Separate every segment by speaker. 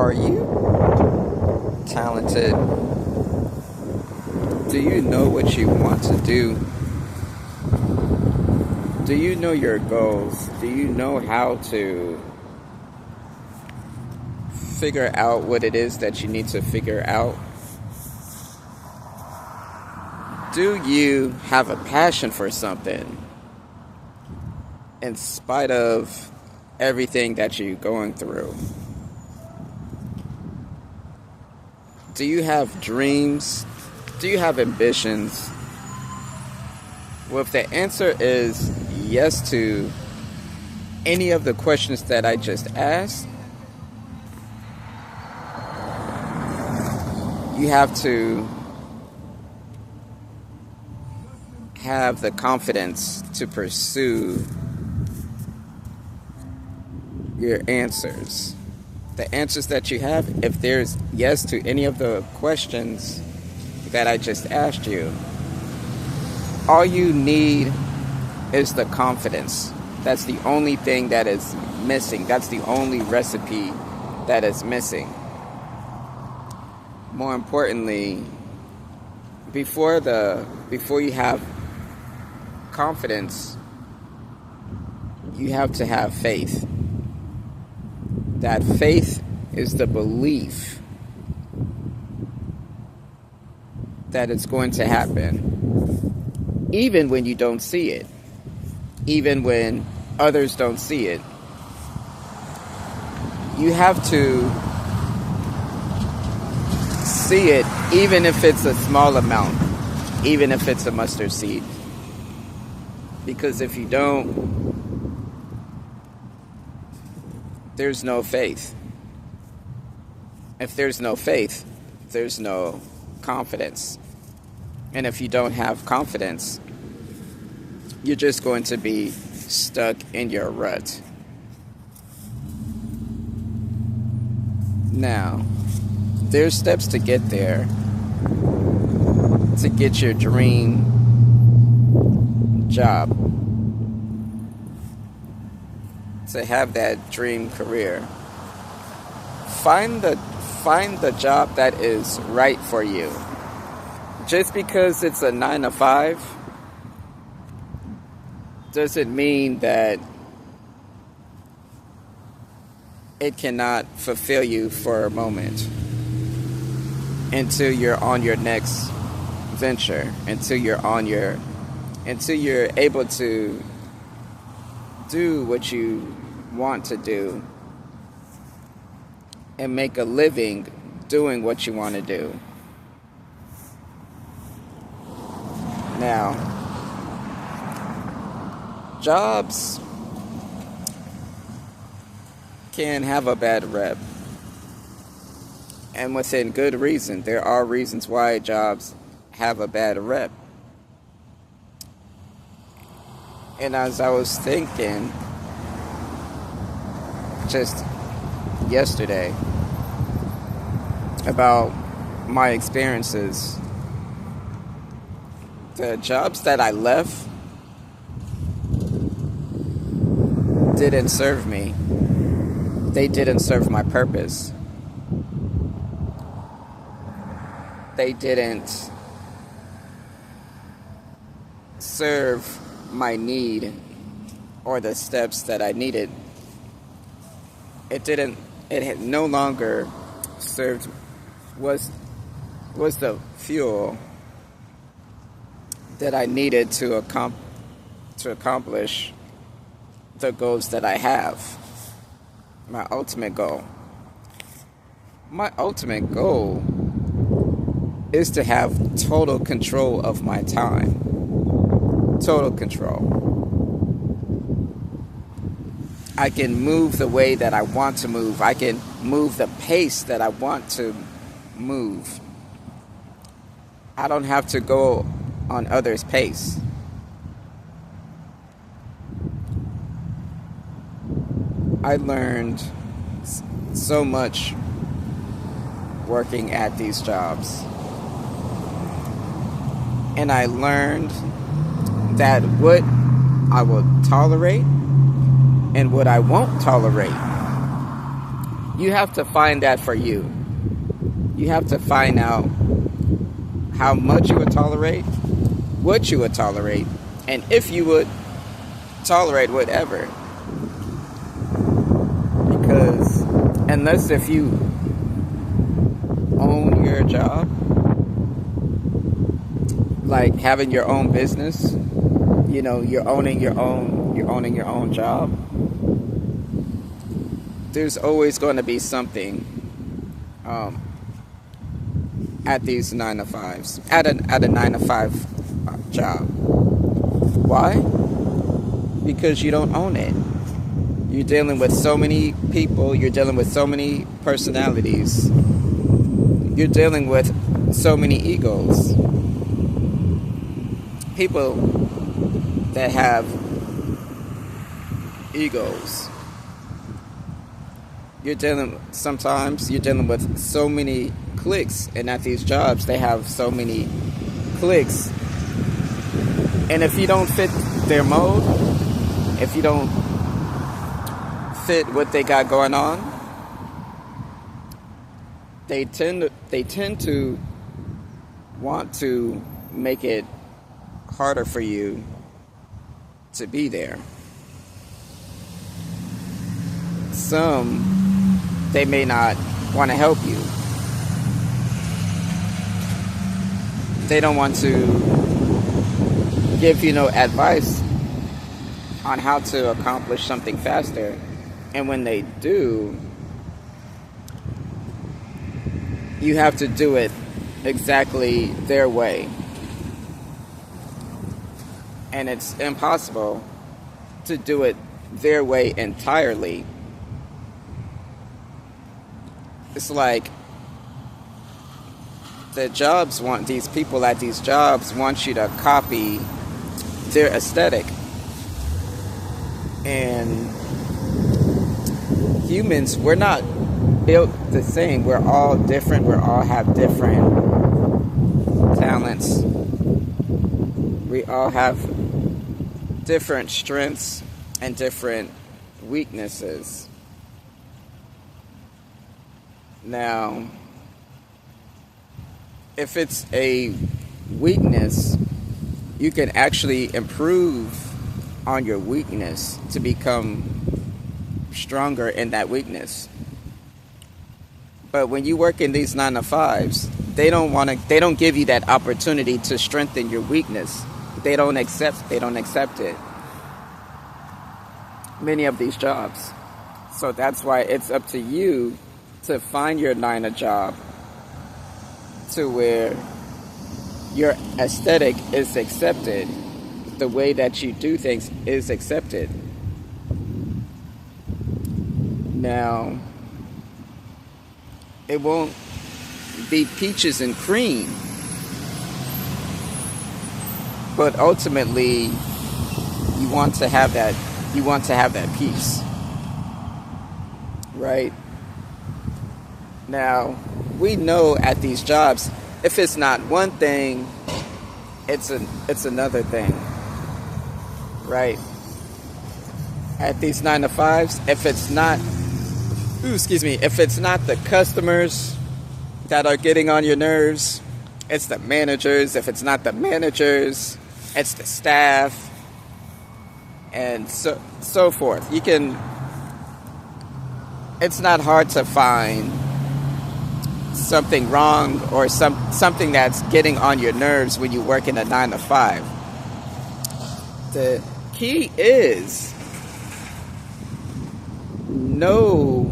Speaker 1: Are you talented? Do you know what you want to do? Do you know your goals? Do you know how to figure out what it is that you need to figure out? Do you have a passion for something in spite of everything that you're going through? Do you have dreams? Do you have ambitions? Well, if the answer is yes to any of the questions that I just asked, you have to have the confidence to pursue your answers. The answers that you have, if there's yes to any of the questions that I just asked you, all you need is the confidence. That's the only thing that is missing. That's the only recipe that is missing. More importantly, before you have confidence, you have to have faith. That faith is the belief that it's going to happen, even when you don't see it, even when others don't see it. You have to see it, even if it's a small amount, even if it's a mustard seed. Because if you don't, there's no faith. If there's no faith, there's no confidence. And if you don't have confidence, you're just going to be stuck in your rut. Now, there's steps to get there, to get your dream job, to have that dream career. Find the job that is right for you. Just because it's a 9-to-5 doesn't mean that it cannot fulfill you for a moment until you're on your next venture, until you're able to do what you want to do and make a living doing what you want to do. Now, jobs can have a bad rep, and within good reason. There are reasons why jobs have a bad rep. And as I was thinking just yesterday about my experiences, the jobs that I left didn't serve me. They didn't serve my purpose. They didn't serve my need or the steps that I needed. It had no longer served, was the fuel that I needed to accomplish the goals that I have. My ultimate goal. My ultimate goal is to have total control of my time. Total control. I can move the way that I want to move. I can move the pace that I want to move. I don't have to go on others' pace. I learned so much working at these jobs. And I learned that what I will tolerate and what I won't tolerate. You have to find that for you. You have to find out how much you would tolerate, what you would tolerate, and if you would tolerate whatever. Because unless if you own your job, like having your own business, you're owning your own job, there's always going to be something at these 9 to 5s, at a 9 to 5 job. Why? Because you don't own it. You're dealing with so many people, you're dealing with so many personalities, you're dealing with so many egos. People that have egos. Sometimes you're dealing with so many cliques, and at these jobs they have so many cliques. And if you don't fit their mode, if you don't fit what they got going on, they tend to want to make it harder for you to be there. Some, they may not want to help you. They don't want to give you no advice on how to accomplish something faster. And when they do, you have to do it exactly their way. And it's impossible to do it their way entirely. It's like these people at these jobs want you to copy their aesthetic. And humans, we're not built the same. We're all different. We all have different talents. We all have different strengths and different weaknesses. Now, if it's a weakness, you can actually improve on your weakness to become stronger in that weakness. But when you work in these 9 to 5s, they don't give you that opportunity to strengthen your weakness. They don't accept it. Many of these jobs. So that's why it's up to you to find your 9 to job to where your aesthetic is accepted, the way that you do things is accepted. Now, it won't be peaches and cream, but ultimately you want to have that peace, right? Now, we know at these jobs, if it's not one thing, it's another thing, right? At these 9 to 5s, if it's not the customers that are getting on your nerves, it's the managers. If it's not the managers, it's the staff, and so forth. It's not hard to find something wrong or something that's getting on your nerves when you work in a 9 to 5. The key is know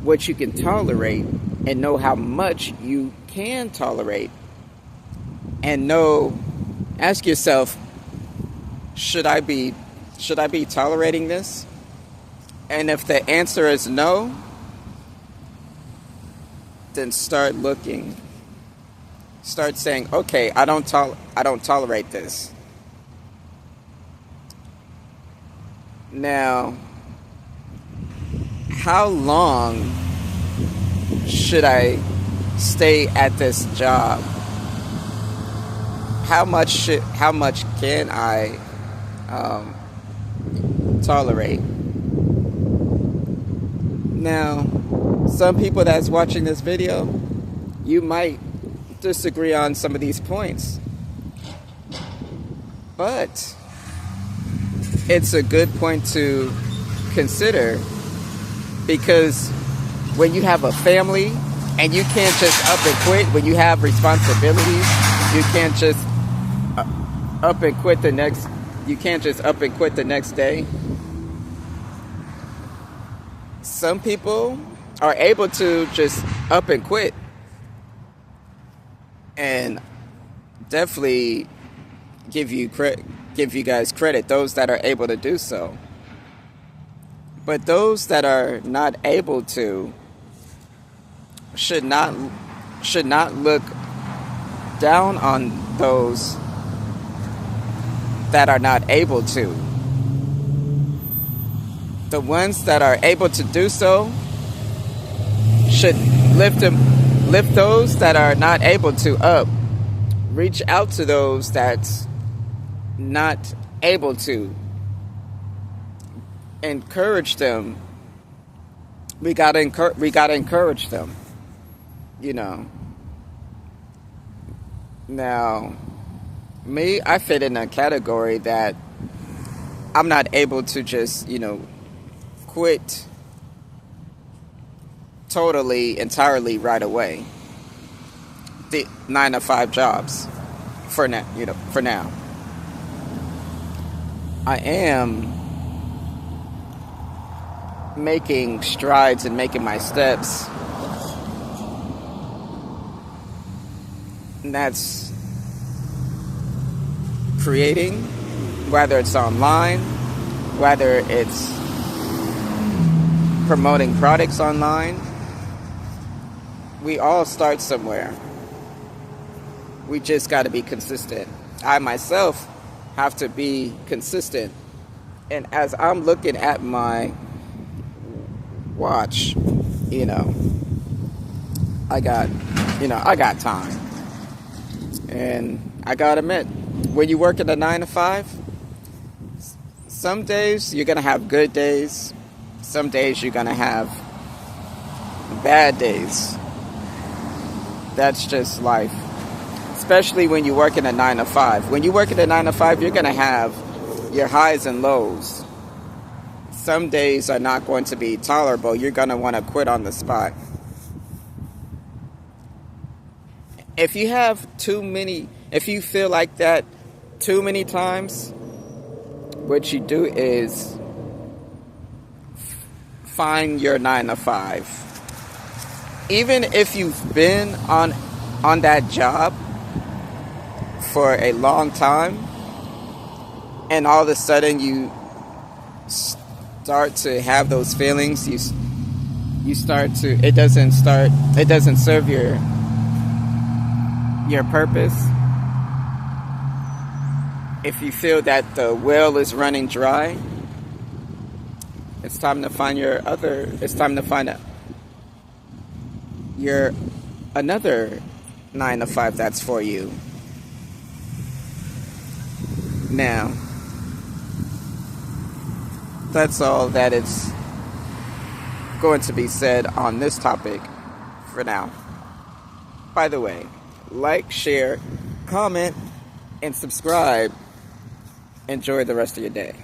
Speaker 1: what you can tolerate and know how much you can tolerate, and ask yourself, should I be tolerating this? And if the answer is no, then start looking. Start saying, okay, I don't tolerate this. Now, how long should I stay at this job? How much can I tolerate? Now, some people that's watching this video, you might disagree on some of these points, but it's a good point to consider, because when you have a family and you can't just up and quit, when you have responsibilities, you can't just up and quit the next day. Some people are able to just up and quit, and definitely give you guys credit, those that are able to do so. But those that are not able to should not look down on those that are not able to. The ones that are able to do so should lift those that are not able to up. Reach out to those that's not able to. Encourage them. We gotta encourage them. You know. Now, me, I fit in a category that I'm not able to just, quit entirely right away. The 9-to-5 jobs for now. I am making strides and making my steps. And that's creating, whether it's online, whether it's promoting products online. We all start somewhere. We just got to be consistent. I myself have to be consistent. And as I'm looking at my watch, I got time. And I gotta admit, when you work at a 9-to-5, some days you're gonna have good days. Some days you're gonna have bad days. That's just life. Especially when you work in a 9-to-5. When you work at a 9-to-5, you're gonna have your highs and lows. Some days are not going to be tolerable. You're gonna want to quit on the spot. If you feel like that too many times, what you do is find your 9-to-5. Even if you've been on that job for a long time, and all of a sudden you start to have those feelings, you start to, it doesn't serve your purpose. If you feel that the well is running dry, it's time to find another 9-to-5 that's for you. Now, that's all that is going to be said on this topic for now. By the way, like, share, comment, and subscribe. Enjoy the rest of your day.